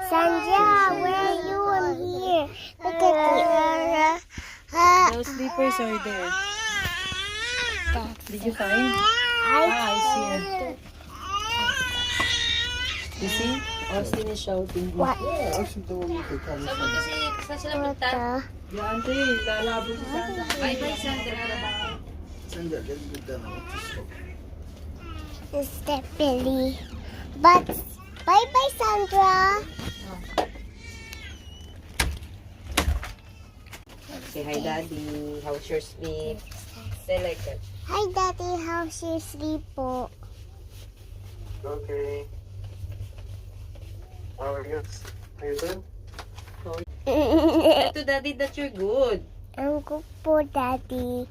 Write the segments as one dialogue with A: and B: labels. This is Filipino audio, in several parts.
A: Sandra, where are you? I'm here. Look at
B: No slippers are there. Did you find? I see it. You see? Austin is shouting.
A: What?
C: Sama kasi saan sila punta?
B: Yan, te. Lalabo si Sandra.
C: Bye-bye, Sandra.
D: Sandra, get good down.
A: Is that Billy? But bye-bye, Sandra.
C: Say hi, Daddy. How's your sleep? Say like that.
A: Hi, Daddy. How's your sleep po?
D: Okay. How are you? Are you good?
C: Say to Daddy that you're good.
A: Ang good po, Daddy.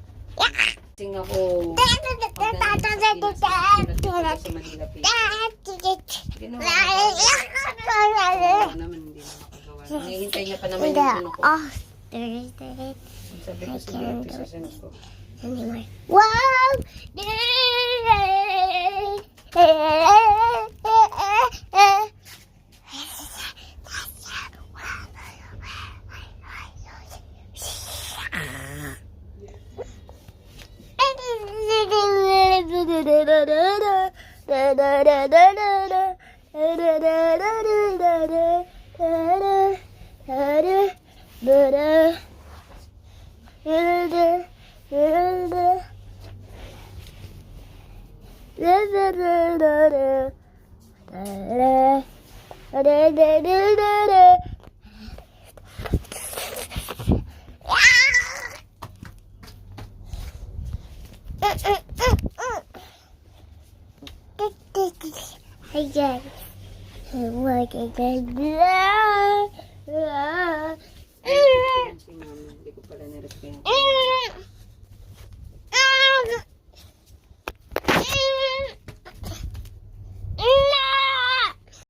C: Sing ako. Sa Manila, Pete. Ginawa ko naman, hindi na makagawa. Hihintay niya pa naman yung ano ko.
A: Oh, there's
C: Sabi ko sa Bertie sa sino ko.
A: anyway. Wow! Hey guys, look at that.
C: Si Mami, hindi ko pala nirepent.